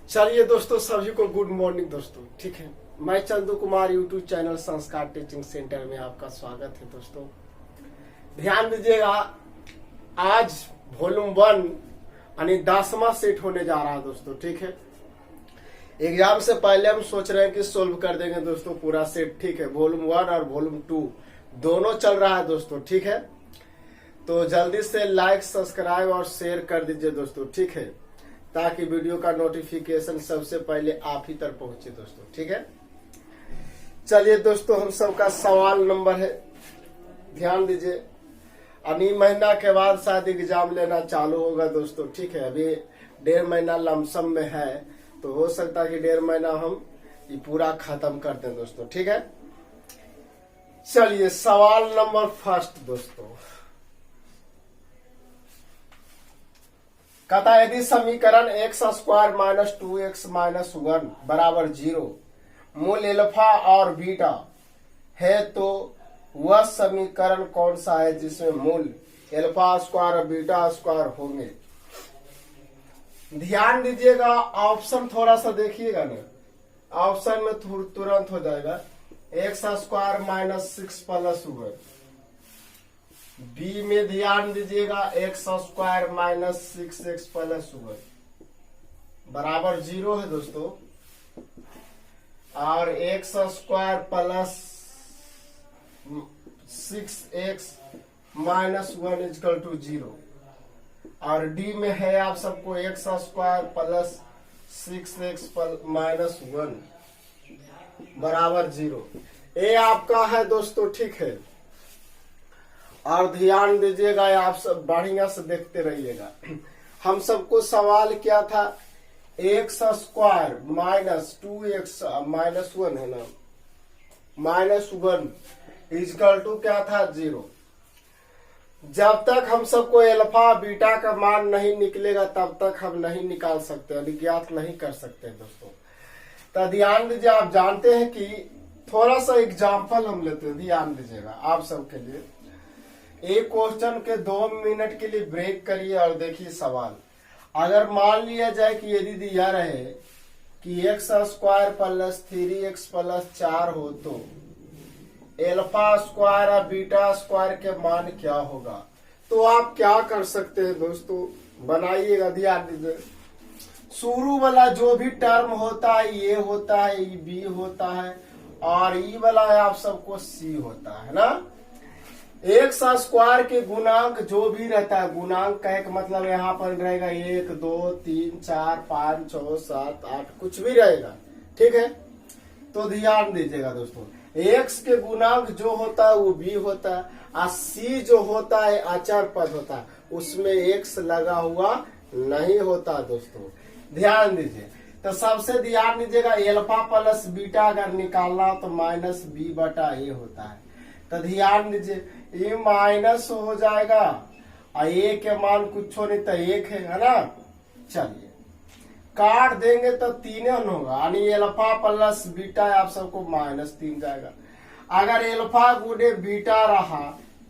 चलिए दोस्तों, सभी को गुड मॉर्निंग दोस्तों। ठीक है, मैं चंदू कुमार यूट्यूब चैनल संस्कार टीचिंग सेंटर में आपका स्वागत है दोस्तों। ध्यान दीजिएगा, आज वॉल्यूम 1 यानी 10वां सेट होने जा रहा है दोस्तों। ठीक है, एग्जाम से पहले हम सोच रहे हैं कि सोल्व कर देंगे दोस्तों पूरा सेट। ठीक है, वॉल्यूम 1 और वॉल्यूम 2 दोनों चल रहा है दोस्तों। ठीक है, तो जल्दी से लाइक, सब्सक्राइब और शेयर कर दीजिए दोस्तों। ठीक है, ताकि वीडियो का नोटिफिकेशन सबसे पहले आप ही तक पहुंचे दोस्तों। ठीक है, चलिए दोस्तों, हम सबका सवाल नंबर है, ध्यान दीजिए। अभी महीना के बाद शायद एग्जाम लेना चालू होगा दोस्तों। ठीक है, अभी 1.5 महीना लमसम में है, तो हो सकता है कि 1.5 महीना हम ये पूरा खत्म कर दें दोस्तों। ठीक है, चलिए सवाल नंबर फर्स्ट दोस्तों। कहता है यदि समीकरण x square minus 2x minus 1 बराबर 0 मूल एल्फा और बीटा है, तो वह समीकरण कौन सा है जिसमें मूल एल्फा स्क्वायर और बीटा स्क्वायर होंगे। ध्यान दीजिएगा, ऑप्शन थोड़ा सा देखिएगा ना, ऑप्शन में तुरंत हो जाएगा x square minus 6 plus 1। B में ध्यान दीजिएगा x square minus 6x plus 1 बराबर 0 है दोस्तों, और x square plus 6x minus 1 equal to 0। और डी में है आप सबको x square plus 6x minus 1 बराबर 0। ये आपका है दोस्तों। ठीक है, और ध्यान दीजिएगा, आप सब बढ़िया से देखते रहिएगा। हम सबको सवाल क्या था, x square minus 2x minus 1 है ना, माइनस 1 इजकल टू क्या था 0। जब तक हम सबको एल्फा बीटा का मान नहीं निकलेगा तब तक हम नहीं निकाल सकते, ज्ञात नहीं कर सकते दोस्तों। तो ध्यान दीजिए, आप जानते हैं कि थोड़ा सा एग्जाम्पल हम लेते हैं, ध्यान दीजिएगा आप सबके लिए। एक क्वेश्चन के 2 मिनट के लिए ब्रेक करिए और देखिए सवाल। अगर मान लिया जाए कि यदि दिया रहे कि x square plus 3x plus 4 हो, तो एल्फा स्क्वायर और बीटा स्क्वायर के मान क्या होगा, तो आप क्या कर सकते हैं दोस्तों, बनाइएगा। ध्यान दीजिए, शुरू वाला जो भी टर्म होता है, ये होता है, ये बी होता है, और ई वाला आप सबको सी होता है ना। एक्स स्क्वायर के गुणांक जो भी रहता है, गुणांक का एक मतलब यहाँ पर रहेगा 1 2 3 4 5 6 7 8 कुछ भी रहेगा। ठीक है, तो ध्यान दीजिएगा दोस्तों, एक्स के गुणांक जो होता है वो बी होता है, और सी जो होता है अचर पद होता है, उसमें एक्स लगा हुआ नहीं होता दोस्तों। ध्यान दीजिए, तो सबसे ध्यान दीजिएगा, एल्फा प्लस बीटा अगर निकालना हो तो माइनस बी बटा ए होता है। तो ध्यान दीजिए, ये माइनस हो जाएगा और ए के मान कुछ नहीं तो 1 है ना। चलिए काट देंगे तो 3 होगा, यानी एल्फा प्लस बीटा आप सबको -3 जाएगा। अगर एल्फा गुणे बीटा रहा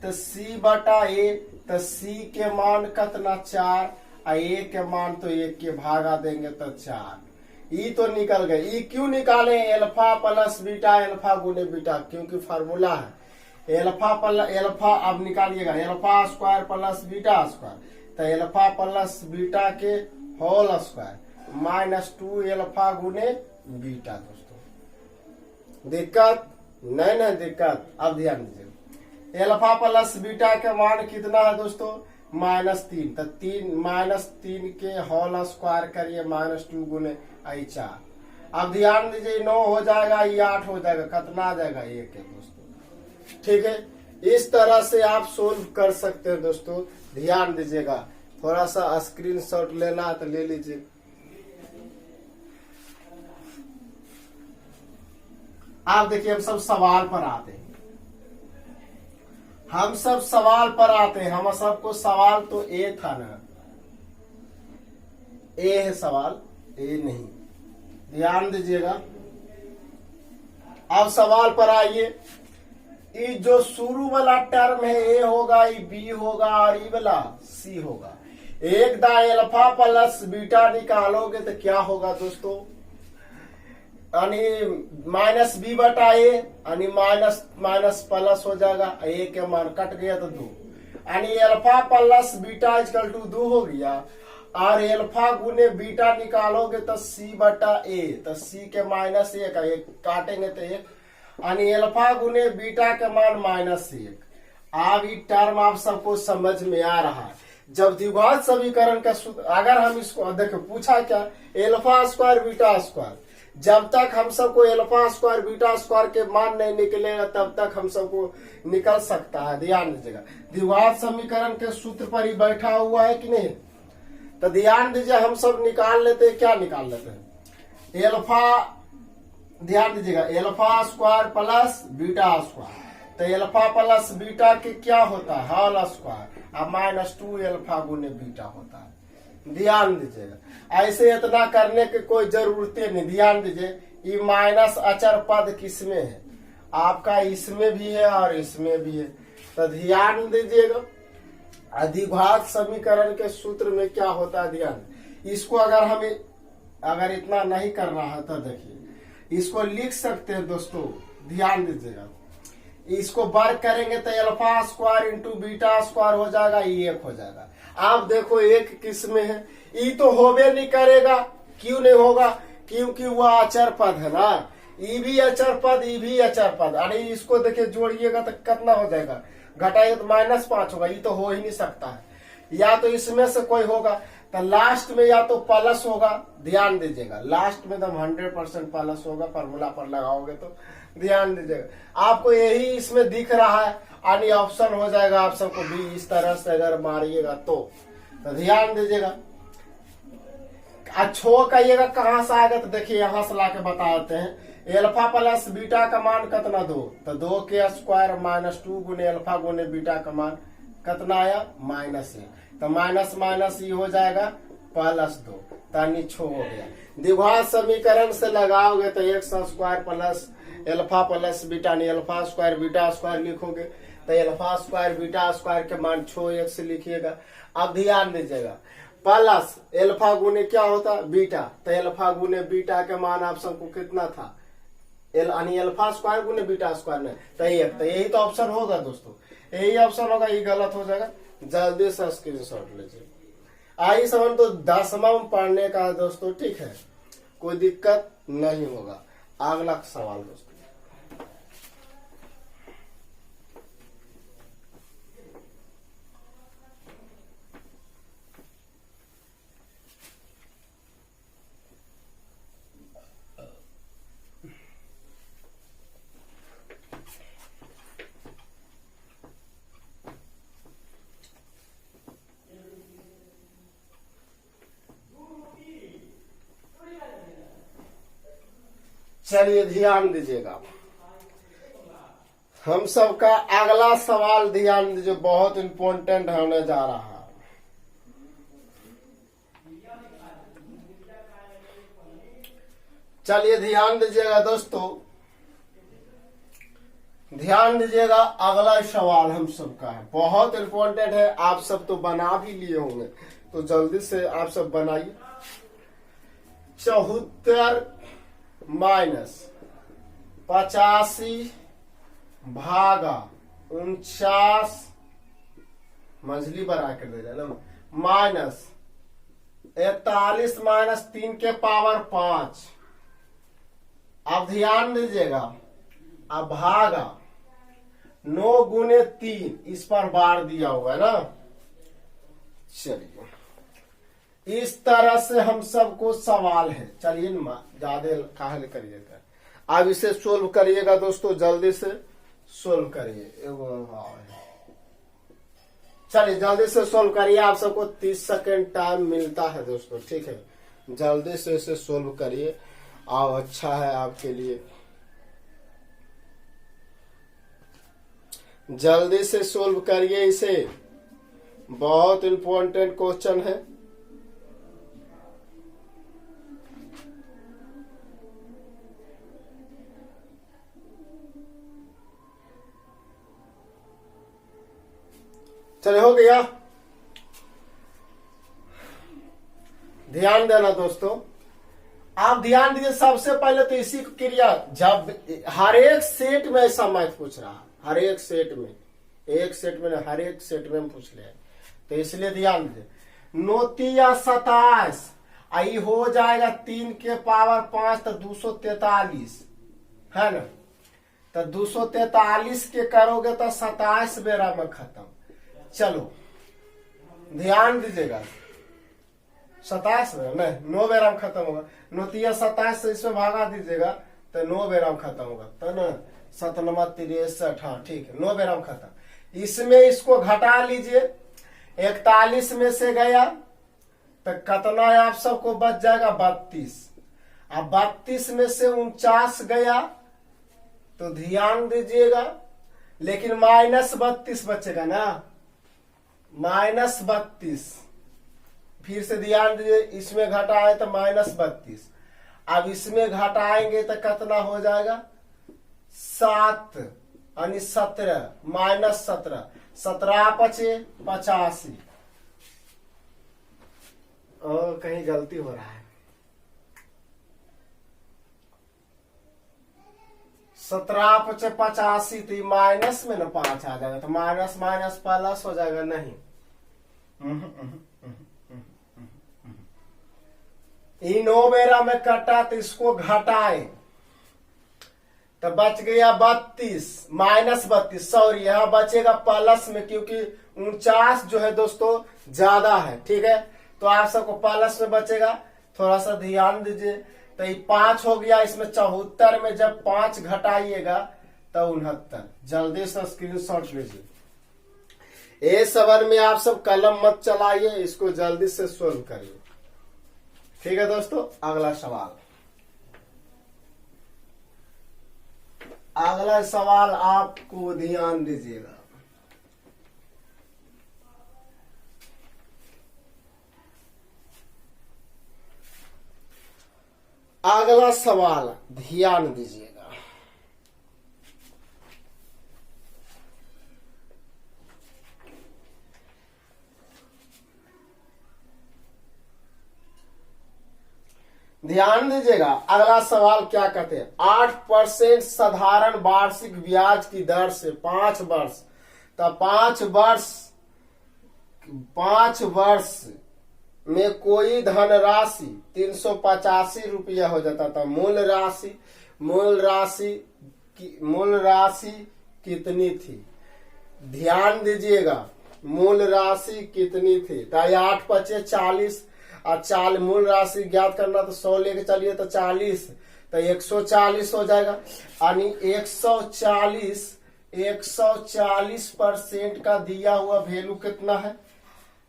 तो सी बटा ए, तो सी के मान कितना 4, और ए के मान तो 1 के भागा देंगे तो 4। ई तो निकल गए। ई क्यों निकाले, एल्फा प्लस बीटा एल्फा गुणे बीटा, क्योंकि फार्मूला है एल्फा। अब निकालिएगा, alpha square plus beta square, तो एल्फा प्लस बीटा के होल स्क्वायर माइनस 2 एल्फा गुने बीटा दोस्तों। दिक्कत नहीं ना, दिक्कत। अब ध्यान दीजिए, एल्फा प्लस बीटा के मान कितना है दोस्तों, -3, तो 3 के होल स्क्वायर करिए -2 गुने 4। अब ध्यान दीजिए, 9 हो जाएगा, ये 8 हो जाएगा, कितना आ जाएगा 1 है दोस्तों। ठीक है, इस तरह से आप सोल्व कर सकते हैं दोस्तों। ध्यान दीजिएगा, थोड़ा सा स्क्रीनशॉट लेना है तो ले लीजिए। आप देखिए, हम सब सवाल पर आते हैं, हम सबको सवाल तो ए था ना, ए है सवाल, ए नहीं। ध्यान दीजिएगा, अब सवाल पर आइए। ये जो शुरू वाला टर्म है ए होगा, ये बी होगा, और ये वाला सी होगा। एक दा एल्फा प्लस बीटा निकालोगे तो क्या होगा दोस्तों, यानी माइनस बी बटा ए, यानी माइनस माइनस प्लस हो जाएगा, ए के मान कट गया तो 2, यानी alpha plus beta equal to 2 हो गया। और एल्फा गुने बीटा निकालोगे तो सी बटा ए, तो सी के माइनस 1 एक काटेंगे तो 1, यानी एल्फा गुने बीटा के मान -1। अब ये टर्म आप सबको समझ में आ रहा है। जब द्विघात समीकरण का सूत्र, अगर हम इसको देखो पूछा क्या, एल्फा स्क्वायर बीटा स्क्वायर, जब तक हम सबको एल्फा स्क्वायर बीटा स्क्वायर के मान नहीं निकलेगा तब तक हम सबको निकल सकता है। ध्यान दीजिएगा, द्विघात समीकरण के सूत्र पर ही बैठा हुआ है कि नहीं, तो ध्यान दीजिए हम सब निकाल लेते हैं। क्या निकाल लेते हैं, एल्फा, ध्यान दीजिएगा, alpha square plus beta square, तो एल्फा प्लस बीटा के क्या होता है, होल स्क्वायर, अब -2 एल्फा गुने बीटा होता है। ध्यान दीजिएगा, ऐसे इतना करने की कोई जरूरत नहीं। ध्यान दीजिए, ये माइनस अचर पद किसमें है, आपका इसमें भी है और इसमें भी है, तो ध्यान दीजिएगा द्विघात समीकरण के सूत्र में क्या होता है। ध्यान, इसको अगर हमें अगर इतना नहीं करना है तो देखिए इसको लिख सकते हैं दोस्तों। ध्यान दीजिएगा, इसको वर्ग करेंगे तो alpha square into beta square हो जाएगा, ये 1 हो जाएगा। आप देखो एक किस में है, ई तो होबे नहीं करेगा, क्यों नहीं होगा, क्योंकि वह अचर पद है ना, ई भी अचर पद, ई भी अचर पद, अरे इसको देखिए जोड़िएगा तो कितना हो जाएगा, घटाइए तो -5 होगा, ये तो हो ही नहीं सकता है। या तो इसमें से कोई होगा, तो लास्ट में या तो प्लस होगा। ध्यान दीजिएगा, लास्ट में तो 100% प्लस होगा, फॉर्मूला पर लगाओगे तो। ध्यान दीजिएगा, आपको यही इसमें दिख रहा है, यानी ऑप्शन हो जाएगा आप सबको भी। इस तरह से अगर मारिएगा तो ध्यान दीजिएगा। अच्छो कहिएगा कहां से आएगा, तो देखिए यहां से लाके बता देते हैं। एल्फा प्लस बीटा का मान कितना 2, तो 2 के स्क्वायर -2 गुने एल्फा गुने बीटा का मान कितना आया, -1, तो माइनस माइनस ये हो जाएगा +2, तानी छो हो गया। द्विघात समीकरण से लगाओगे तो x square plus alpha plus beta, नहीं एल्फा स्क्वायर बीटा स्क्वायर लिखोगे तो एल्फा स्क्वायर बीटा स्क्वायर के मान 6x लिखिएगा। अब ध्यान दीजिएगा, प्लस एल्फा गुने क्या होता, बीटा, तो एल्फा गुने बीटा के मान आप सबको कितना था, यानी एल्फा स्क्वायर गुने बीटा स्क्वायर में, तो यही तो ऑप्शन होगा दोस्तों, यही ऑप्शन होगा, ये गलत हो जाएगा। जल्दी से स्क्रीनशॉट लीजिए। आई समझ तो 10वां में पढ़ने का है दोस्तों, ठीक है, कोई दिक्कत नहीं होगा। अगला सवाल दोस्तों, चलिए ध्यान दीजिएगा, हम सबका अगला सवाल ध्यान दीजिए, बहुत इंपॉर्टेंट होने जा रहा है। चलिए ध्यान दीजिएगा दोस्तों, ध्यान दीजिएगा, अगला सवाल हम सबका है, बहुत इंपॉर्टेंट है। आप सब तो बना भी लिए होंगे, तो जल्दी से आप सब बनाइए। 74 - 85 भागा 49 मझली बना कर दे ना, -41 - 3 के पावर 5। अब ध्यान दीजिएगा, अब भागा 9 गुने 3, इस पर बार दिया हुआ है ना। चलिए इस तरह से हम सबको सवाल है, चलिए ज्यादा काहे करिएगा, अब इसे सोल्व करिएगा दोस्तों, जल्दी से सोल्व करिए। चलिए जल्दी से सोल्व करिए, आप सबको 30 सेकेंड टाइम मिलता है दोस्तों, ठीक है, जल्दी से इसे सोल्व करिए, और अच्छा है आपके लिए। जल्दी से सोल्व करिए इसे, बहुत इंपॉर्टेंट क्वेश्चन है। चले हो गया, ध्यान देना दोस्तों, आप ध्यान दीजिए। सबसे पहले तो इसी क्रिया, जब हर एक सेट में ऐसा मैथ पूछ रहा है, हर एक सेट में, एक सेट में हर एक सेट में पूछ ले, तो इसलिए ध्यान दीजिए। नोतिया 27 आई हो जाएगा 3 के पावर 5 तो 243 है ना। तो 243 के करोगे तो 27 बेरा में खत्म। चलो ध्यान दीजिएगा, 27 में नहीं 9 बेरा में खत्म होगा। नोतिया 27 से इसमें भागा दीजिएगा तो 9 बेरा में खत्म होगा, तो ना 7 63, हाँ ठीक है, 9 बेरा में खत्म। इसमें इसको घटा लीजिए, 41 में से गया तो कितना आप सबको बच जाएगा 32। अब 32 में से 49 गया तो ध्यान दीजिएगा, लेकिन -32 बचेगा ना, -32। फिर से ध्यान दीजिए, इसमें घटाए तो -32। अब इसमें घटाएंगे तो कितना हो जाएगा 7 यानी 17 -17, 17 पचे 85। कहीं गलती हो रहा है, 17 पचे 85, तो माइनस में ना 5 आ जाएगा, तो माइनस माइनस प्लस हो जाएगा। नहीं, इन 9 बेरा में कटा तो इसको घटाए तो बच गया 32 -32, सॉरी यहाँ बचेगा प्लस में, क्योंकि 49 जो है दोस्तों ज्यादा है, ठीक है, तो आप सबको प्लस में बचेगा। थोड़ा सा ध्यान दीजिए, तो ये 5 हो गया, इसमें 74 में जब 5 घटाइएगा तो 69। जल्दी से स्क्रीनशॉट लीजिए। ए 7 में आप सब कलम मत चलाइए, इसको जल्दी से सोल्व करिए, ठीक है दोस्तों। अगला सवाल, अगला सवाल आपको ध्यान दीजिएगा। अगला सवाल ध्यान दीजिएगा। ध्यान दीजिएगा, अगला सवाल क्या कहते हैं। 8% साधारण वार्षिक ब्याज की दर से 5 वर्ष, तो 5 वर्ष में कोई धनराशि 385 रुपया हो जाता था। मूल राशि कितनी थी? ध्यान दीजिएगा, मूल राशि कितनी थी? तो 8 पचे 40, और मूल राशि ज्ञात करना तो 100 लेके चलिए तो 40, तो 140 हो जाएगा। यानी 140% का दिया हुआ वैल्यू कितना है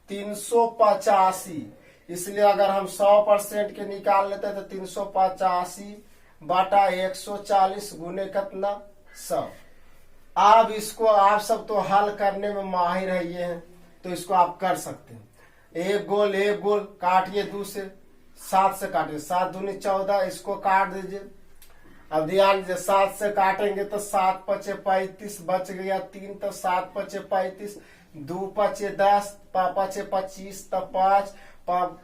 385। इसलिए अगर हम 100% के निकाल लेते हैं तो 385 बटा 140 गुने कितना 100। अब इसको आप सब तो हल करने में माहिर है ये हैं, तो इसको आप कर सकते हैं। एक गोल काटिए 2 से, 7 से काटिए, 7 दूनी 14, इसको काट दीजिए। अब ध्यान दीजिए, 7 से काटेंगे तो 7 पचे 35 बच गया 3, तो 7 पचे 35, 2 पचे 10, पापचे 25, तो 5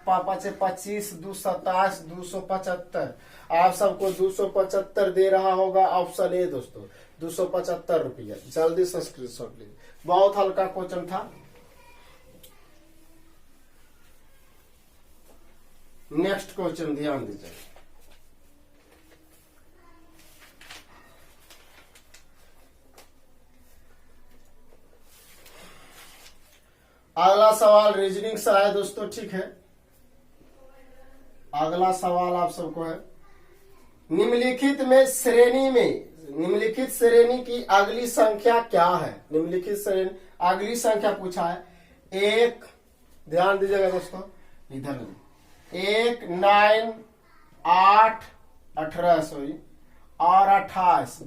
पापचे 25, 2 27, 275। आप सबको 275 दे रहा होगा, ऑप्शन ए दोस्तों 275 रुपया। जल्दी से स्क्रीनशॉट लीजिए, बहुत हल्का क्वेश्चन था। नेक्स्ट क्वेश्चन ध्यान दीजिए। अगला सवाल रीजनिंग से है दोस्तों, ठीक है। अगला सवाल आप सबको है, निम्नलिखित श्रेणी की अगली संख्या क्या है? निम्नलिखित श्रेणी अगली संख्या पूछा है। 1, ध्यान दीजिएगा दोस्तों, इधर 1, 9, 8, 18 सॉरी और 28 ...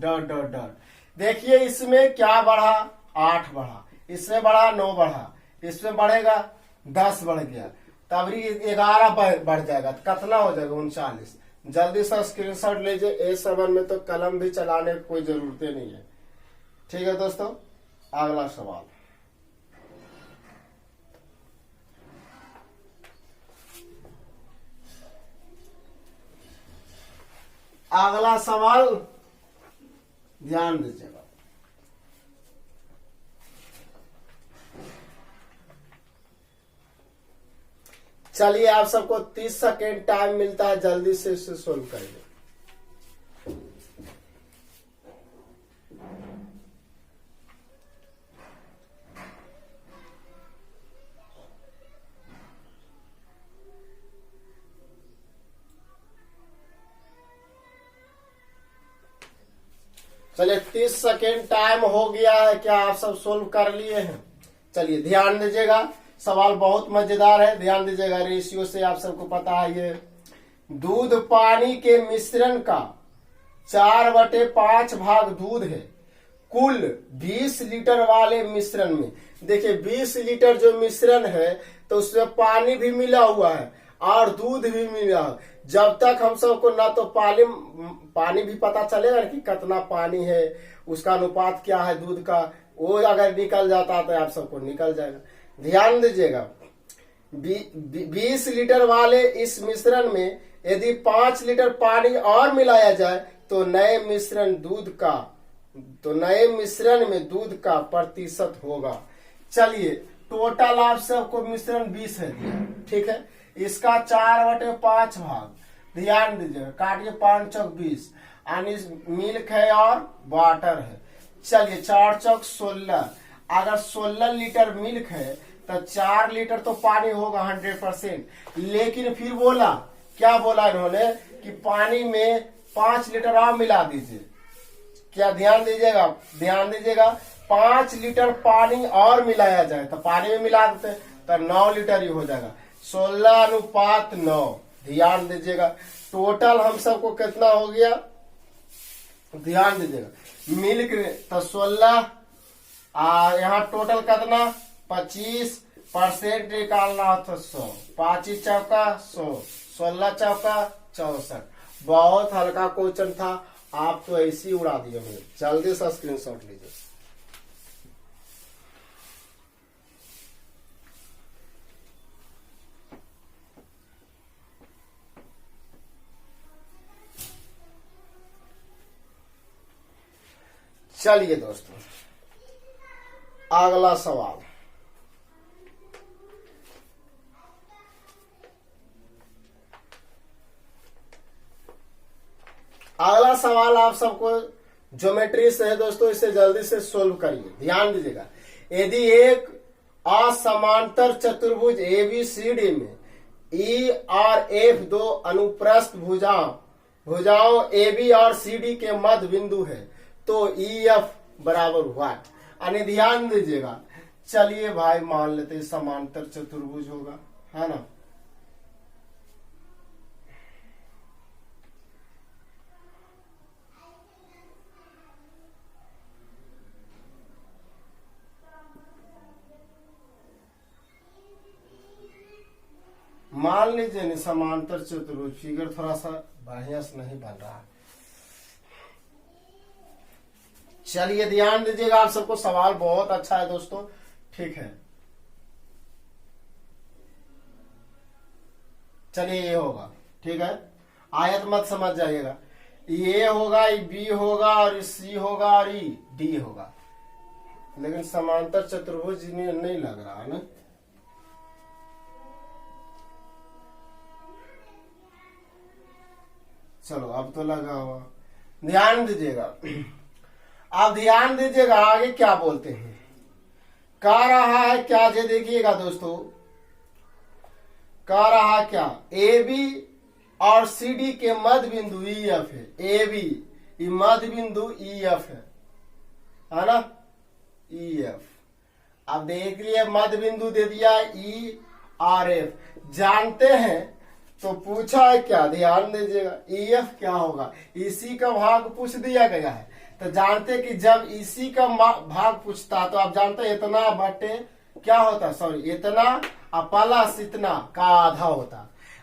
देखिए इसमें क्या बढ़ा 8 बढ़ा, इसमें बढ़ा 9 बढ़ा, इसमें बढ़ेगा 10 बढ़ गया, तब 11 बढ़ जाएगा, तो कितना हो जाएगा 39। जल्दी से स्क्रीनशॉट लीजिए। A7 में तो कलम भी चलाने की कोई जरूरत नहीं है, ठीक है दोस्तों। अगला सवाल, अगला सवाल ध्यान दीजिएगा। चलिए आप सबको 30 सेकेंड टाइम मिलता है, जल्दी से इसे सोल्व करिए। चलिए 30 सेकेंड टाइम हो गया है। क्या आप सब सोल्व कर लिए हैं? चलिए ध्यान दीजिएगा, सवाल बहुत मजेदार है, ध्यान दीजिएगा। रेशियो से आप सबको पता है, ये दूध पानी के मिश्रण का 4/5 भाग दूध है। कुल 20 लीटर वाले मिश्रण में, देखिए 20 लीटर जो मिश्रण है तो उसमें पानी भी मिला हुआ है और दूध भी मिला है। जब तक हम सबको ना तो पानी भी पता चलेगा कि कितना पानी है, उसका अनुपात क्या है दूध का, वो अगर निकल जाता तो आप सबको निकल जाएगा। ध्यान दीजिएगा, 20 लीटर वाले इस मिश्रण में यदि 5 लीटर पानी और मिलाया जाए तो नए मिश्रण में दूध का प्रतिशत होगा। चलिए टोटल आप सबको मिश्रण 20 है दिया, ठीक है। इसका 4/5 भाग, ध्यान दीजिएगा, काटिए 5 चौक 20, यानी मिल्क है और वाटर है। चलिए 4 चौक 16, अगर 16 लीटर मिल्क है तो 4 लीटर तो पानी होगा 100%। लेकिन फिर क्या बोला इन्होंने कि पानी में 5 लीटर और मिला दीजिए। क्या ध्यान दीजिएगा 5 लीटर पानी और मिलाया जाए तो पानी में मिला देते तो 9 लीटर ही हो जाएगा, 16:9। ध्यान दीजिएगा टोटल हम सबको कितना हो गया, ध्यान दीजिएगा, मिल्क तो 16, यहाँ टोटल कितना 25% निकालना हो तो 100, 5 चौका 100, 16 चौका 64। बहुत हल्का क्वेश्चन था, आप तो ऐसे ही उड़ा दिए मुझे। जल्दी से स्क्रीनशॉट लीजिए। चलिए दोस्तों अगला सवाल, आप सबको ज्योमेट्री से है दोस्तों, इसे जल्दी से सोल्व करिए। ध्यान दीजिएगा, यदि एक असमांतर चतुर्भुज ABCD में E और F दो अनुप्रस्थ भुजाओं AB और CD के मध्य बिंदु है तो EF बराबर व्हाट, यानी ध्यान दीजिएगा। चलिए भाई मान लेते समांतर चतुर्भुज होगा, है ना। मान लीजिए समांतर चतुर्भुज, फिगर थोड़ा सा बढ़िया से नहीं बन रहा। चलिए ध्यान दीजिएगा, आप सबको सवाल बहुत अच्छा है दोस्तों, ठीक है। चलिए ये होगा, ठीक है, आयत मत समझ जाइएगा। ये होगा, ये बी होगा और सी होगा और ये डी होगा, लेकिन समांतर चतुर्भुज नहीं लग रहा है ना। चलो अब तो लगा हुआ। ध्यान दीजिएगा, अब ध्यान दीजिएगा आगे क्या बोलते हैं, कह रहा है क्या, जे देखिएगा दोस्तों, कह रहा क्या, AB और CD के मध्य बिंदु EF है। AB मध्य बिंदु EF है ना, EF। अब देख लिए मध्य बिंदु दे दिया E और F, जानते हैं तो पूछा है क्या, ध्यान दीजिएगा, EF क्या होगा, इसी का भाग पूछ दिया गया है। तो जानते कि जब इसी का भाग पूछता तो आप जानते इतना बटे क्या होता, सॉरी इतना प्लस इतना का आधा होता,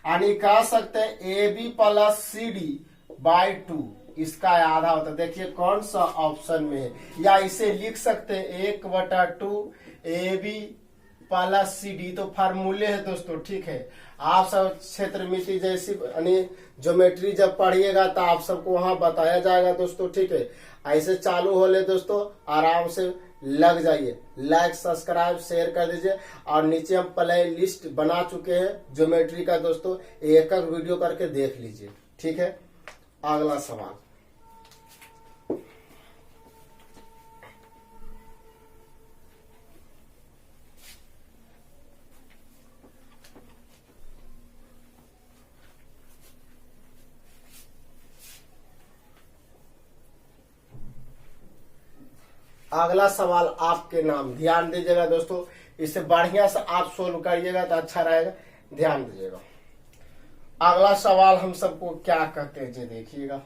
यानी कह सकते हैं AB प्लस CD बाई 2 इसका आधा होता। देखिए कौन सा ऑप्शन में है, या इसे लिख सकते हैं 1/2 AB प्लस सी डी, तो फार्मूले है दोस्तों, ठीक है। आप सब क्षेत्रमिति जैसी यानी ज्योमेट्री जब पढ़िएगा तो आप सबको वहां बताया जाएगा दोस्तों, ठीक है। ऐसे चालू हो ले दोस्तों, आराम से लग जाइए, लाइक सब्सक्राइब शेयर कर दीजिए। और नीचे हम प्ले लिस्ट बना चुके हैं ज्योमेट्री का दोस्तों, एक एक वीडियो करके देख लीजिए, ठीक है। अगला सवाल, अगला सवाल आपके नाम, ध्यान दीजिएगा दोस्तों, इसे बढ़िया से आप सोल्व करिएगा तो अच्छा रहेगा, ध्यान दीजिएगा। अगला सवाल हम सबको क्या कहते हैं जी, देखिएगा,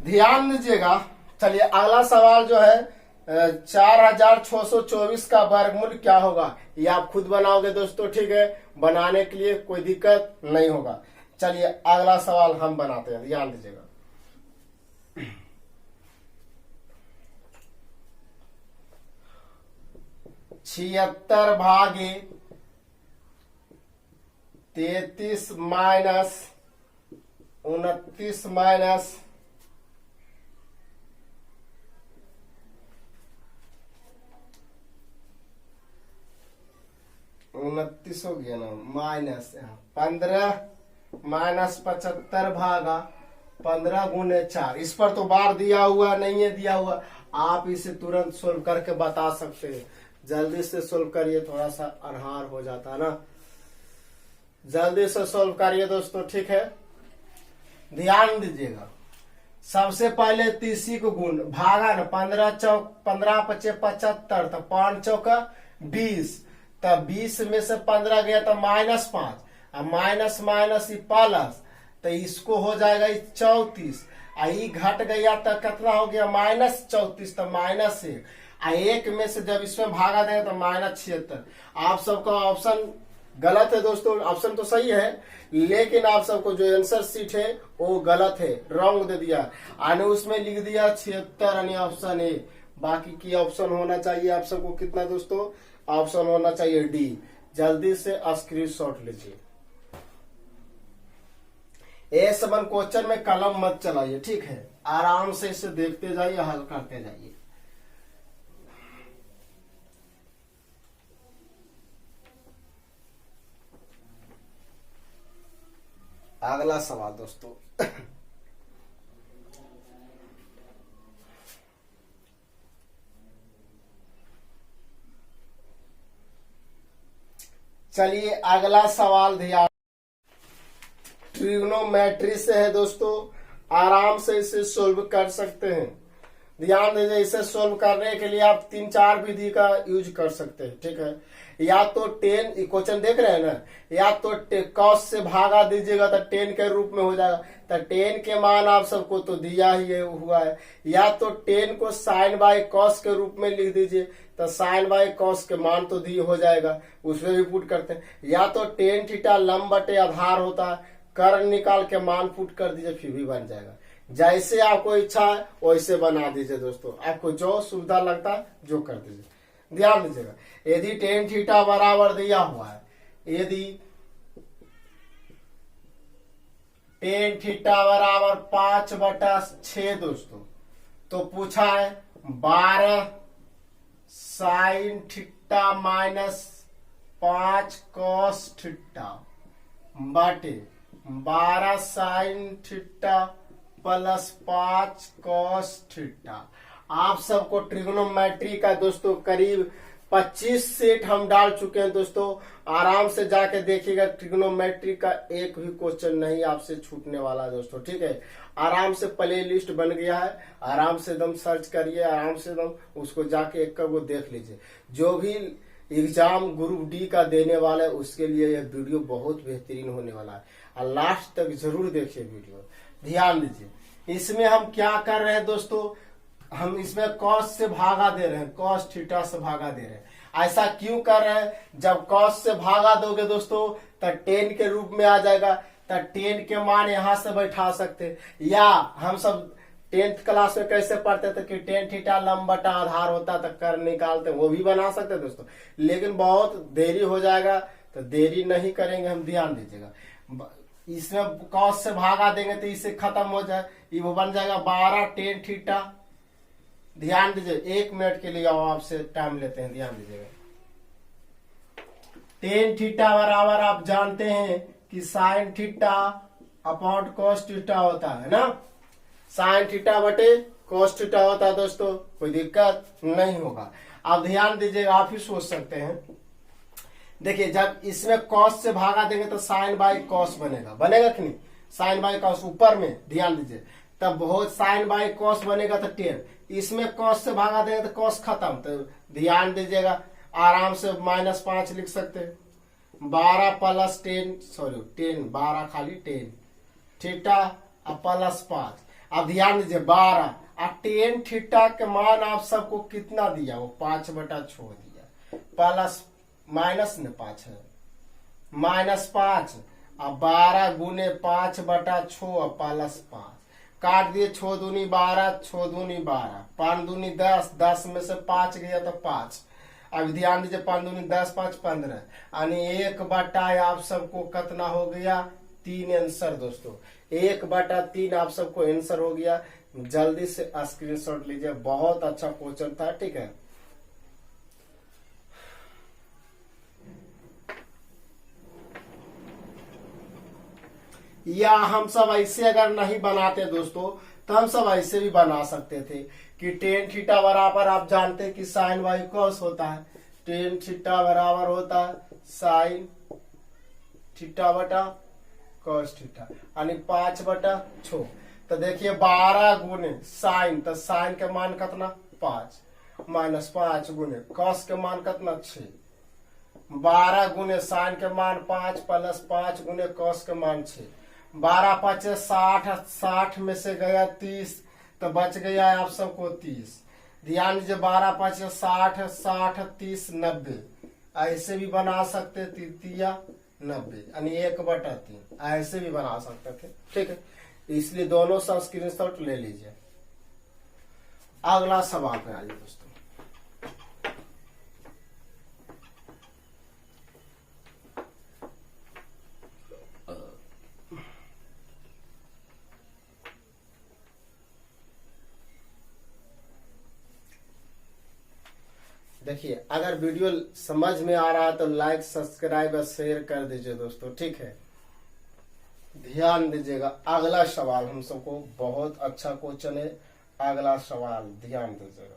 ध्यान दीजिएगा। चलिए अगला सवाल जो है 4624 का वर्गमूल क्या होगा, ये आप खुद बनाओगे दोस्तों, ठीक है। बनाने के लिए कोई दिक्कत नहीं होगा। चलिए अगला सवाल हम बनाते हैं, ध्यान दीजिएगा। 76 भागे 33 माइनस 29 माइनस 29 हो गया ना, माइनस 15 माइनस 75 भागा 15 गुने 4। इस पर तो बार दिया हुआ नहीं है, दिया हुआ, आप इसे तुरंत सोल्व करके बता सकते हैं। जल्दी से सोल्व करिए, थोड़ा सा अनहार हो जाता है ना, जल्दी से सोल्व करिए दोस्तों, ठीक है। ध्यान दीजिएगा, सबसे पहले 30 को गुण भागा ना, 15 चौक 15 पचे 75, तो 5 चौका 20, तब 20 में से 15 गया तो -5, अब माइनस माइनस प्लस, तो इसको हो जाएगा 34, आई घट गया तो कितना हो गया -34, तो -1, एक में से जब इसमें भागा देगा तो -76। आप सबका ऑप्शन गलत है दोस्तों, ऑप्शन तो सही है लेकिन आप सबको जो आंसर सीट है वो गलत है, रॉन्ग दे दिया, आने उसमें लिख दिया 76 यानी ऑप्शन ए। बाकी की ऑप्शन होना चाहिए आप सबको कितना दोस्तों, ऑप्शन होना चाहिए डी। जल्दी से स्क्रीनशॉट लीजिए। ए समन क्वेश्चन में कलम मत चलाइए, ठीक है, आराम से इसे देखते जाइए, हल करते जाइए। अगला सवाल दोस्तों, चलिए अगला सवाल ध्यान, ट्रिग्नोमेट्री से है दोस्तों, आराम से इसे सोल्व कर सकते हैं। ध्यान दीजिए, इसे सोल्व करने के लिए आप 3-4 विधि का यूज कर सकते हैं, ठीक है। या तो 10 क्वेश्चन देख रहे हैं ना, या तो कॉस से भागा दीजिएगा तो 10 के रूप में हो जाएगा, तो 10 के मान आप सबको तो दिया ही हुआ है। या तो 10 को साइन बाय कॉस के रूप में लिख दीजिए, तो साइन बाय कॉस के मान तो दिए हो जाएगा, उसमें भी पुट करते हैं। या तो टेन थीटा लंब बटे आधार होता है, कर्ण निकाल के मान पुट कर दीजिए, फिर भी बन जाएगा। जैसे आपको इच्छा है वैसे बना दीजिए दोस्तों, आपको जो सुविधा लगता है जो कर दीजिए। ध्यान दीजिएगा, यदि टेन थीटा बराबर दिया हुआ है, यदि टेन थीटा बराबर 5/6 दोस्तों, तो पूछा है 12 sine theta minus 5 cos theta बटे 12 sine theta plus 5 cos theta. आप सबको ट्रिग्नोमेट्री का दोस्तों करीब 25 सेट हम डाल चुके हैं दोस्तों, आराम से जाके देखिएगा, ट्रिग्नोमेट्री का एक भी क्वेश्चन नहीं आपसे छूटने वाला है दोस्तों, ठीक है। आराम से प्ले लिस्ट बन गया है, आराम से एकदम सर्च करिए, आराम से एकदम उसको जाके एक को देख लीजिए। जो भी एग्जाम ग्रुप डी का देने वाला है उसके लिए यह वीडियो बहुत बेहतरीन होने वाला है, और लास्ट तक जरूर देखिए वीडियो। ध्यान दीजिए, इसमें हम क्या कर रहे हैं दोस्तों, हम इसमें कॉस से भागा दे रहे हैं, कॉस थीटा से भागा दे रहे हैं। ऐसा क्यों कर रहे हैं, जब कॉस से भागा दोगे दोस्तों तो 10 के रूप में आ जाएगा, तो 10 के मान यहां से बैठा सकते हैं, या हम सब 10th क्लास में कैसे पढ़ते थे कि टेन थीटा लंब बटा आधार होता था, कर निकालते, वो भी बना सकते दोस्तों, लेकिन बहुत देरी हो जाएगा, तो देरी नहीं करेंगे हम, ध्यान दीजिएगा। इसमें कॉस से भागा देंगे तो इससे खत्म हो जाए, ये वो बन जाएगा 12 टेन थीटा। ध्यान दीजिए, 1 मिनट के लिए आपसे टाइम लेते हैं, ध्यान दीजिएगा। टेन थीटा बराबर आप जानते हैं कि sine theta upon cos theta होता है ना, साइन थीटा बटे कॉस थीटा होता है दोस्तों, कोई दिक्कत नहीं होगा। आप ध्यान दीजिएगा, आप ही सोच सकते हैं। देखिए, जब इसमें कॉस से भागा देंगे तो साइन बाई कॉस बनेगा, बनेगा कि नहीं, साइन बाई कॉस ऊपर में, ध्यान दीजिए, तब बहुत साइन बाई कॉस बनेगा तो 10, इसमें कॉस से भागा देंगे तो कॉस खत्म, तो ध्यान दीजिएगा, आराम से -5 लिख सकते हैं। 12 प्लस 10, सॉरी 10, 12 खाली 10 थीटा प्लस 5। अब ध्यान दीजिए, 12 और 10 थीटा के मान आप सबको कितना दिया, वो 5/6 दिया, प्लस माइनस ने 5 है, -5 अब 12 गुने 5/6 प्लस 5, काट दिए, 6 दूनी 12, 6 दूनी 12, 5 दूनी 10, 10 में से 5 गया तो 5। अब ध्यान दीजिए, 5 दूनी 10, 5 15, यानी 1/, आप सबको कितना हो गया, 3 आंसर दोस्तों, 1/3 आप सबको आंसर हो गया। जल्दी से स्क्रीनशॉट लीजिए, बहुत अच्छा क्वेश्चन था, ठीक है। या हम सब ऐसे अगर नहीं बनाते दोस्तों, तो हम सब ऐसे भी बना सकते थे कि टेन थीटा बराबर आप जानते हैं कि साइन बाई कॉस होता है, टेन थीटा बराबर होता है साइन थीटा बटा कॉस थीटा, यानी 5/6। तो देखिए 12 गुने साइन, तो साइन के मान कितना 5, -5 गुने कॉस के मान कितना 6, 12 गुने साइन के मान 5 प्लस 5 गुने कॉस के मान 6, 12 5 60, 60 में से गया 30, तो बच गया आप सबको 30। ध्यान दीजिए, 12 5 60, 60 30 90, ऐसे भी बना सकते, 90, यानी 1/3 ऐसे भी बना सकते थे, ठीक है। इसलिए दोनों सब स्क्रीनशॉट ले लीजिए। अगला सवाल पे आइए दोस्तों। देखिए, अगर वीडियो समझ में आ रहा है तो लाइक सब्सक्राइब और शेयर कर दीजिए दोस्तों, ठीक है। ध्यान दीजिएगा, अगला सवाल हम सबको बहुत अच्छा क्वेश्चन है, अगला सवाल ध्यान दीजिएगा।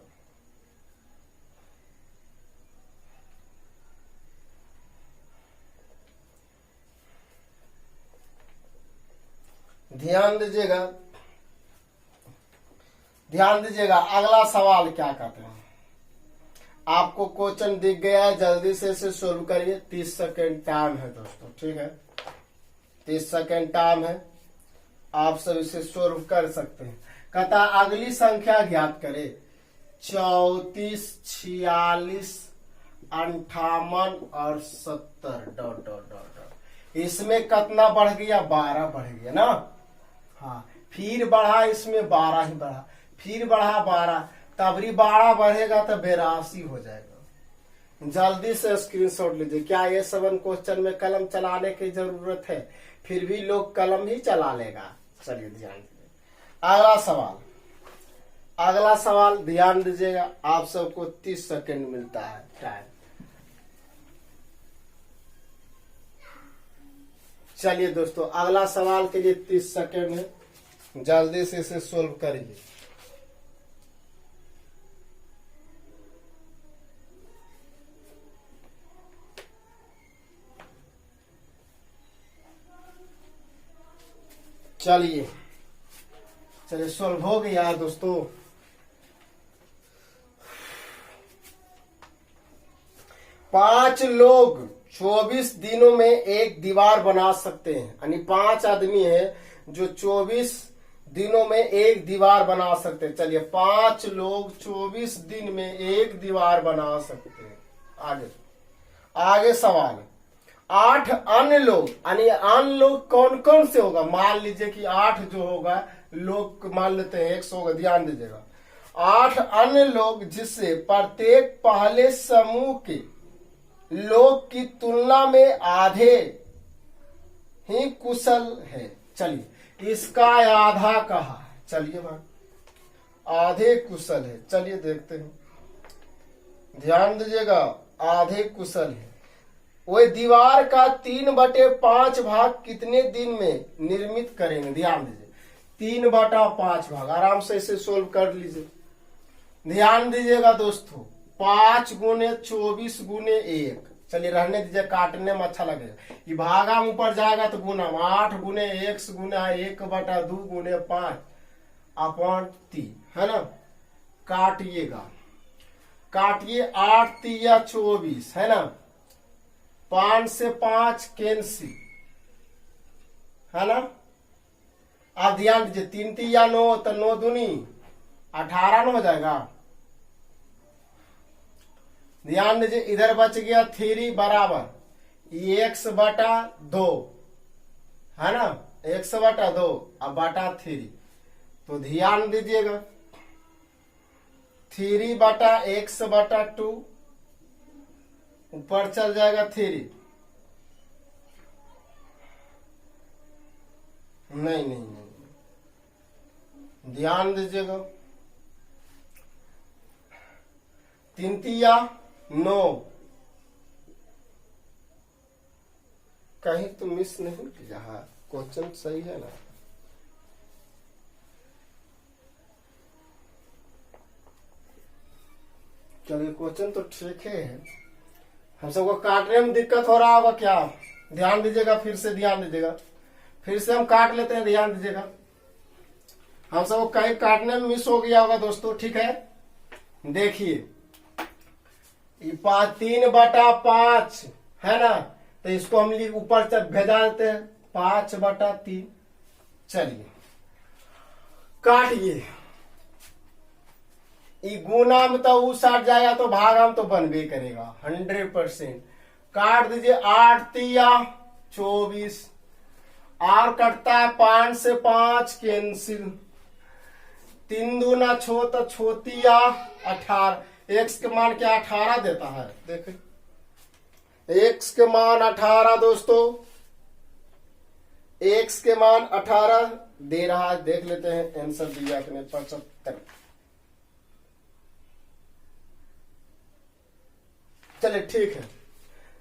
ध्यान दीजिएगा, ध्यान दीजिएगा, अगला सवाल क्या कहते हैं। आपको क्वेश्चन दिख गया है, जल्दी से इसे सोल्व करिए, 30 सेकेंड टाइम है दोस्तों, ठीक है, 30 सेकेंड टाइम है, आप सब इसे सोल्व कर सकते हैं। कहता अगली संख्या ज्ञात करे, 34 46 58 और 70 ... इसमें कितना बढ़ गया, 12 बढ़ गया ना, हाँ, फिर बढ़ा, इसमें 12 ही बढ़ा, फिर बढ़ा 12, तबरी 12 बढ़ेगा तो 82 हो जाएगा। जल्दी से स्क्रीनशॉट लीजिए। क्या ये 7 क्वेश्चन में कलम चलाने की जरूरत है, फिर भी लोग कलम ही चला लेगा। चलिए ध्यान दीजिए, अगला सवाल, अगला सवाल ध्यान दीजिएगा, आप सबको 30 सेकेंड मिलता है टाइम। चलिए दोस्तों, अगला सवाल के लिए 30 सेकेंड है, जल्दी से इसे सोल्व करिए। चलिए सोल्व हो गया दोस्तों। पांच लोग 24 दिनों में एक दीवार बना सकते हैं, यानी 5 आदमी है जो 24 दिनों में एक दीवार बना सकते हैं। चलिए, 5 लोग 24 दिन में एक दीवार बना सकते हैं। आगे सवाल, 8 अन्य लोग, यानी अन्य लोग कौन कौन से होगा। मान लीजिए कि 8 जो होगा लोग मान लेते हैं 100 का, ध्यान दीजिएगा। 8 अन्य लोग जिससे प्रत्येक पहले समूह के लोग की तुलना में आधे ही कुशल है। चलिए इसका आधा कहा है, चलिए भाई आधे कुशल है, चलिए देखते हैं, ध्यान दीजिएगा। आधे कुशल है। वह दीवार का 3/5 भाग कितने दिन में निर्मित करेंगे? ध्यान दीजिए 3/5 भाग, आराम से इसे सोल्व कर लीजिए। ध्यान दीजिएगा दोस्तों, 5 गुने 24 गुने 1, चलिए रहने दीजिए, काटने में अच्छा लगेगा। ये भागा में ऊपर जाएगा तो गुना 8 गुने 1 गुना 1/2 गुने 5 अपॉन 3, है ना। काटिएगा, काटिए 8 3 24, है ना। 5 से 5 कैंसिल, है ना। आप ध्यान दीजिए 3 3 9 तो 9 दूनी 18 न हो जाएगा। ध्यान दीजिए इधर बच गया 3 बराबर x/2, है ना, x/2 अब बटा 3, तो ध्यान दीजिएगा 3/x/2 ऊपर चल जाएगा 3, नहीं, ध्यान दीजिएगा 3 3 9, कहीं तो मिस नहीं किया है, क्वेश्चन सही है ना। चलिए क्वेश्चन तो ठीक है, हम सबको काटने में दिक्कत हो रहा होगा क्या? ध्यान दीजिएगा, फिर से ध्यान दीजिएगा, फिर से हम काट लेते हैं, ध्यान दीजिएगा। हम सबको कहीं काटने में मिस हो गया होगा दोस्तों, ठीक है। देखिए 3/5 है ना, तो इसको हम ऊपर से भेजा देते हैं 5/3। चलिए काटिए, गुना में तो ऊ साट जाएगा तो भागा में तो बनबे करेगा 100%। काट दीजिए 8 3 24, और कटता है 5 से 5 कैंसिल, 3 दूना 6 तो 6 3 18, x के मान क्या 18 देता है, देखिए x के मान 18 दोस्तों, x के मान 18 दे रहा है। देख लेते हैं आंसर दिया आपने 75। चलिए ठीक है,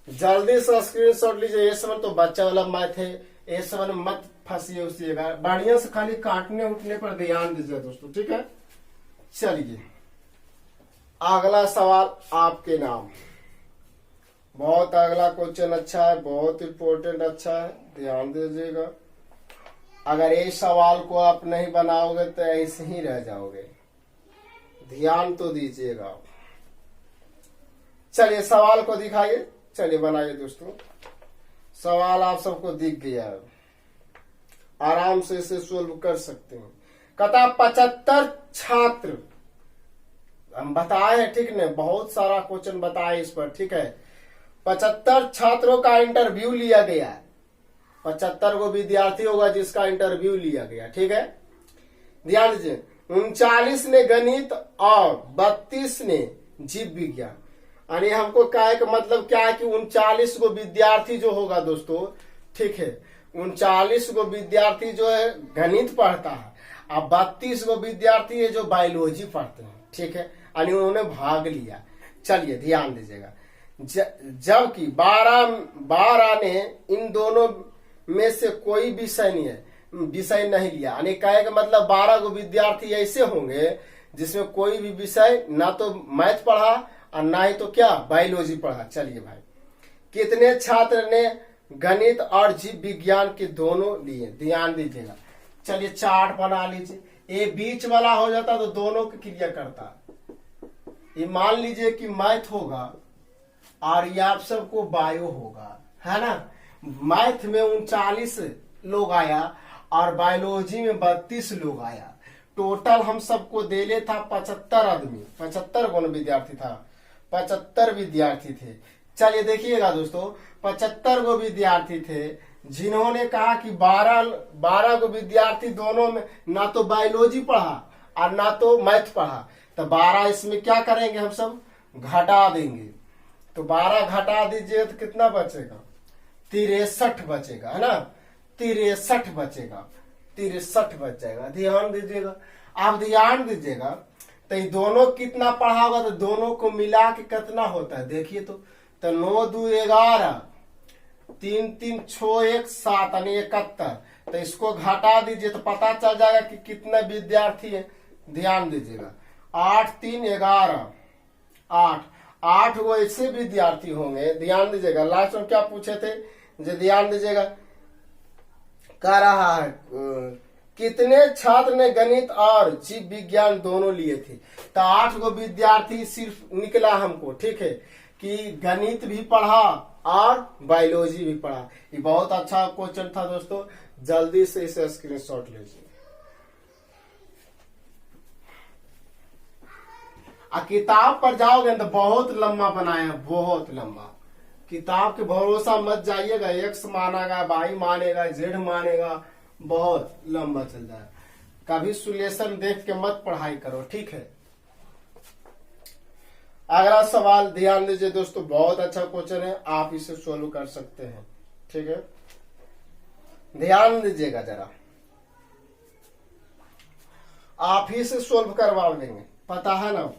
जल्दी से स्क्रीनशॉट लीजिए। A7 तो बच्चा वाला मैथ है, A7 मत फंसिए उसिएगा, बढ़िया से खाली काटने उठने पर ध्यान दीजिए दोस्तों, ठीक है। चलिए अगला सवाल आपके नाम, बहुत अगला क्वेश्चन अच्छा है, बहुत इंपॉर्टेंट अच्छा है, ध्यान दीजिएगा। अगर ये सवाल को आप नहीं बनाओगे तो ऐसे ही रह जाओगे, ध्यान तो दीजिएगा। चलिए सवाल को दिखाइए, चलिए बनाइए दोस्तों। सवाल आप सबको दिख गया है, आराम से इसे सोल्व कर सकते हैं। कहता 75 छात्र, हम बताए हैं ठीक नहीं, बहुत सारा क्वेश्चन बताए इस पर, ठीक है। 75 छात्रों का इंटरव्यू लिया गया है, 75 को विद्यार्थी होगा जिसका इंटरव्यू लिया गया, ठीक है। ध्यान दीजिए 39 ने गणित और 32 ने जीव विज्ञान, यानी हमको कहे का मतलब क्या है कि 39 को विद्यार्थी जो होगा दोस्तों, ठीक है, 39 को विद्यार्थी जो है गणित पढ़ता है, और 32 को विद्यार्थी है जो बायोलॉजी पढ़ते हैं, ठीक है, यानी उन्होंने भाग लिया। चलिए ध्यान दीजिएगा, जबकि 12 ने इन दोनों में से कोई विषय नहीं लिया, यानी कहे का मतलब 12 को विद्यार्थी ऐसे होंगे जिसमें कोई भी विषय ना तो मैथ पढ़ा और ना ही तो क्या बायोलॉजी पढ़ा। चलिए भाई, कितने छात्र ने गणित और जीव विज्ञान के दोनों लिए? ध्यान दीजिएगा, चलिए चार्ट बना लीजिए, ये बीच वाला हो जाता तो दोनों को क्लियर करता। ये मान लीजिए कि मैथ होगा और ये आप सबको बायो होगा, है ना। मैथ में 39 लोग आया और बायोलॉजी में 32 लोग आया, टोटल हम सबको देले था 75 आदमी, 75 कौन विद्यार्थी था, 75 विद्यार्थी थे। चलिए देखिएगा दोस्तों, 75 को विद्यार्थी थे, जिन्होंने कहा कि 12 को विद्यार्थी दोनों में ना तो बायोलॉजी पढ़ा और ना तो मैथ पढ़ा, तो 12 इसमें क्या करेंगे हम सब घटा देंगे। तो 12 घटा दीजिए तो कितना बचेगा 63 बचेगा, है ना। 63 बचेगा, 63 बच जाएगा। ध्यान दीजिएगा, आप ध्यान दीजिएगा। तो ये दोनों कितना पढ़ा होगा, तो दोनों को मिला के कितना होता है देखिए। तो 9 2 11, 3 3 6 1 7 यानी 71। तो इसको घटा दीजिए तो पता चल जाएगा कि कितने विद्यार्थी है। ध्यान दीजिएगा, 8 3 11, 8 वो ऐसे विद्यार्थी होंगे। ध्यान दीजिएगा, लास्ट में क्या पूछे थे, जो ध्यान दीजिएगा, कह रहा है कितने छात्र ने गणित और जीव विज्ञान दोनों लिए थे। तो 8 गो विद्यार्थी सिर्फ निकला हमको, ठीक है, कि गणित भी पढ़ा और बायोलॉजी भी पढ़ा। ये बहुत अच्छा क्वेश्चन था दोस्तों, जल्दी से इसे स्क्रीनशॉट लीजिए। किताब पर जाओगे तो बहुत लंबा बनाया, बहुत लंबा। किताब के भरोसा मत जाइएगा, एक्स मानेगा, वाई मानेगा, जेड मानेगा, बहुत लंबा चल जाएगा। कभी सोल्यूशन देख के मत पढ़ाई करो, ठीक है। अगला सवाल ध्यान दीजिए दोस्तों, बहुत अच्छा क्वेश्चन है, आप इसे सोल्व कर सकते हैं, ठीक है। ध्यान दीजिएगा जरा, आप ही से सोल्व करवा देंगे, पता है ना।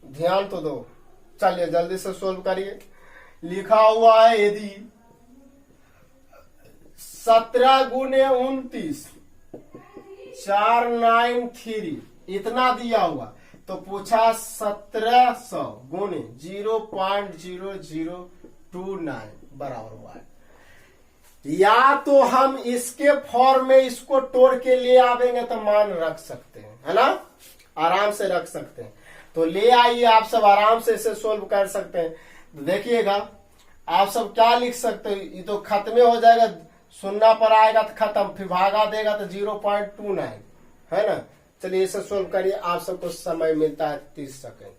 ध्यान तो दो, चलिए जल्दी से सोल्व करिए। लिखा हुआ है यदि 17 गुने 29 493 इतना दिया हुआ, तो पूछा 1700 गुने 0.0029 बराबर हुआ है। या तो हम इसके फॉर्म में इसको तोड़ के ले आवेंगे तो मान रख सकते हैं, है ना, आराम से रख सकते हैं। तो ले आइए, आप सब आराम से इसे सोल्व कर सकते हैं। तो देखिएगा, आप सब क्या लिख सकते हैं, ये तो खत्म हो जाएगा, 0 पर आएगा तो खत्म, फिर भागा देगा तो 0.29, है ना। चलिए इसे सोल्व करिए, आप सबको समय मिलता है 30 सेकेंड।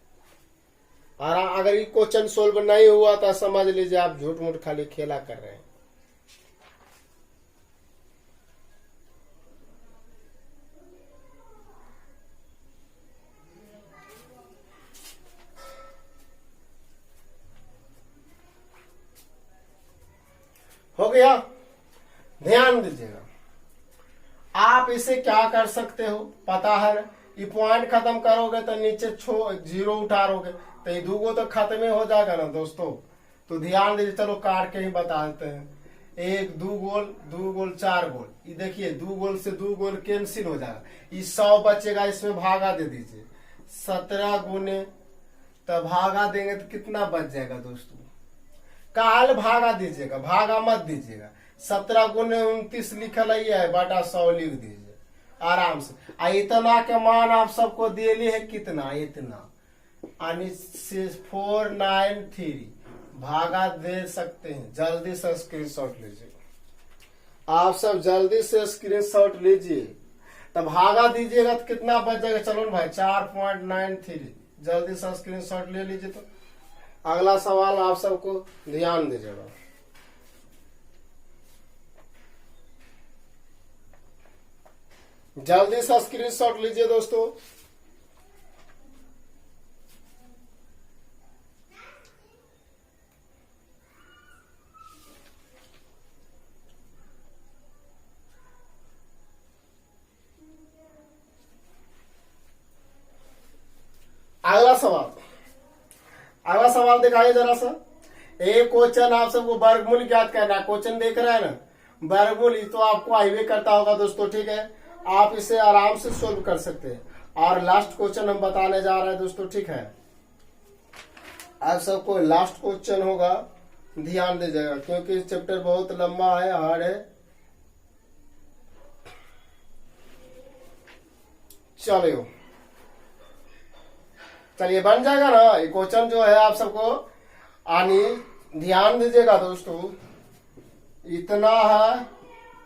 और अगर ये क्वेश्चन सोल्व नहीं हुआ तो समझ लीजिए आप झूठ मूठ खाली खेला कर रहे हैं। हो गया, ध्यान दीजिएगा। आप इसे क्या कर सकते हो पता है ना, ये पॉइंट खत्म करोगे तो नीचे 0 उठारोगे तो ये 2 तो खत्म ही हो जाएगा ना दोस्तों। तो ध्यान दीजिए, चलो काट के ही बता देते हैं। 1 2 गोल 2 गोल 4 गोल, ये देखिए 2 गोल से 2 गोल कैंसिल हो जाएगा, ये 100 बचेगा, इसमें भागा दे दीजिए। 17 गुने तो भागा देंगे तो कितना बच जाएगा दोस्तों, काल भागा दीजिएगा, भागा मत दीजिएगा। 17 गुने 29 लिखल है, बटा 100 लिख दीजिए आराम से। इतना के मान आप सबको दिए है, कितना, इतना 493 भागा दे सकते हैं। जल्दी से स्क्रीनशॉट लीजिए, आप सब जल्दी से स्क्रीनशॉट लीजिए, तब भागा दीजिएगा तो कितना बच जाएगा। चलो भाई 4.93, जल्दी से स्क्रीनशॉट ले लीजिए। तो अगला सवाल आप सबको ध्यान दीजिएगा, जल्दी से स्क्रीनशॉट लीजिए दोस्तों। अगला सवाल दिखाइए जरा सा। एक क्वेश्चन आप सबको वर्गमूल ज्ञात करना है, क्वेश्चन देख रहे हैं ना, वर्गमूल तो आपको हाईवे करता होगा दोस्तों, ठीक है। आप इसे आराम से सोल्व कर सकते हैं। और लास्ट क्वेश्चन हम बताने जा रहे हैं दोस्तों, ठीक है। आप सबको लास्ट क्वेश्चन होगा, ध्यान दीजिएगा, क्योंकि चैप्टर बहुत लंबा है, हार्ड है। चलिए बन जाएगा ना ये क्वेश्चन जो है आप सबको आनी। ध्यान दीजिएगा दोस्तों, इतना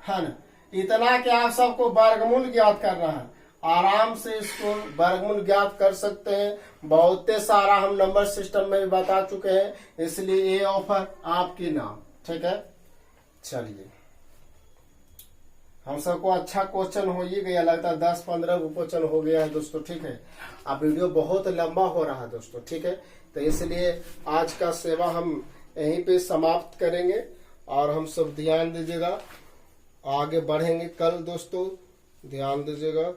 है ना, इतना कि आप सबको वर्गमूल ज्ञात करना है। आराम से इसको वर्गमूल ज्ञात कर सकते हैं, बहुत सारा हम नंबर सिस्टम में भी बता चुके हैं, इसलिए ये ऑफर आपकी नाम, ठीक है। चलिए हम सबको अच्छा क्वेश्चन हो ही गया, लगता है 10-15 क्वेश्चन हो गया है दोस्तों, ठीक है। अब वीडियो बहुत लंबा हो रहा है दोस्तों, ठीक है, तो इसलिए आज का सेवा हम यहीं पे समाप्त करेंगे और हम सब ध्यान दीजिएगा, आगे बढ़ेंगे कल दोस्तों, ध्यान दीजिएगा।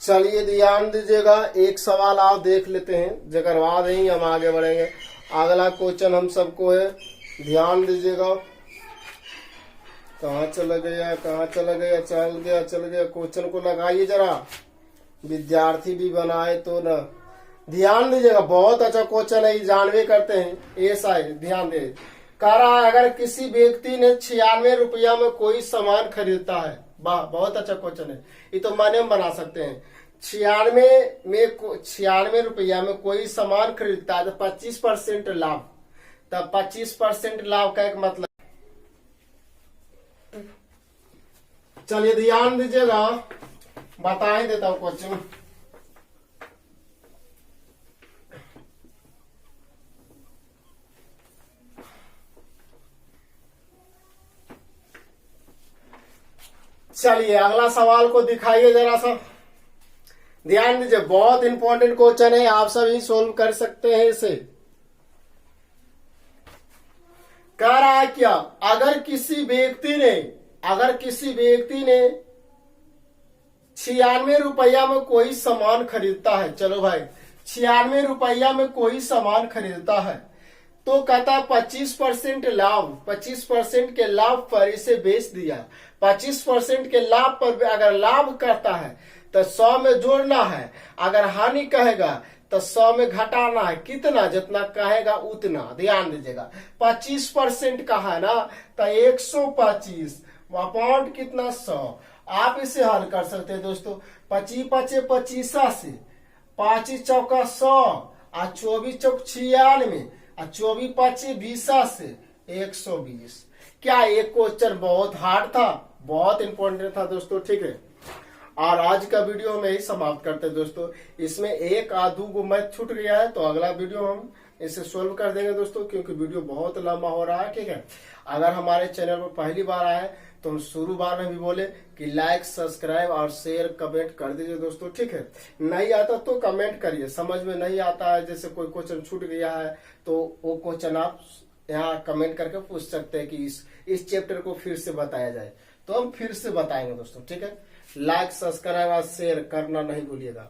चलिए ध्यान दीजिएगा, एक सवाल आप देख लेते हैं, जगह बाद ही हम आगे बढ़ेंगे। अगला क्वेश्चन हम सबको है, ध्यान दीजिएगा। कहाँ चला गया, कहाँ चला गया, चल गया। क्वेश्चन को लगाइए जरा, विद्यार्थी भी बनाए तो ना। ध्यान दीजिएगा, बहुत अच्छा क्वेश्चन है, जानवे करते हैं ऐसा है, ध्यान दे। कह रहा है अगर किसी व्यक्ति ने 96 रुपया में कोई सामान खरीदता है, वाह बहुत अच्छा क्वेश्चन है, ये तो माने हम बना सकते हैं। 96 रुपया में कोई सामान खरीदता है तो 25% लाभ, तब 25% लाभ का एक मतलब। चलिए ध्यान दीजिएगा, बता ही देता हूं क्वेश्चन। चलिए अगला सवाल को दिखाइए जरा सा, ध्यान दीजिए, बहुत इंपॉर्टेंट क्वेश्चन है, आप सभी सोल्व कर सकते हैं इसे। कह रहा है क्या, अगर किसी व्यक्ति ने 96 रुपया में कोई सामान खरीदता है, चलो भाई 96 रुपया में कोई सामान खरीदता है, तो कहता 25% लाभ, 25% के लाभ पर इसे बेच दिया। 25% के लाभ पर अगर लाभ करता है तो 100 में जोड़ना है, अगर हानि कहेगा तो 100 में घटाना है, कितना, जितना कहेगा उतना। ध्यान दीजिएगा, 25% का है ना, तो 125 अपॉइंट कितना 100। आप इसे हल कर सकते हैं दोस्तों, 25 पचे 25 से, 5 चौका 100 और 24 चौक 96 और 24 पचे 20 से 120। क्या एक क्वेश्चन बहुत हार्ड था, बहुत इंपॉर्टेंट था दोस्तों, ठीक है। और आज का वीडियो हम यही समाप्त करते हैं दोस्तों, इसमें एक आधू को मैथ छूट गया है, तो अगला वीडियो हम इसे सोल्व कर देंगे दोस्तों, क्योंकि वीडियो बहुत लंबा हो रहा है, ठीक है। अगर हमारे चैनल पर पहली बार आए तो हम शुरू बार में भी बोले कि लाइक, सब्सक्राइब और शेयर, कमेंट कर दीजिए दोस्तों, ठीक है। नहीं आता तो कमेंट करिए, समझ में नहीं आता है, जैसे कोई क्वेश्चन छूट गया है तो वो क्वेश्चन आप यहाँ कमेंट करके पूछ सकते हैं कि इस चैप्टर को फिर से बताया जाए, तो हम फिर से बताएंगे दोस्तों, ठीक है। लाइक, सब्सक्राइब और शेयर करना नहीं भूलिएगा।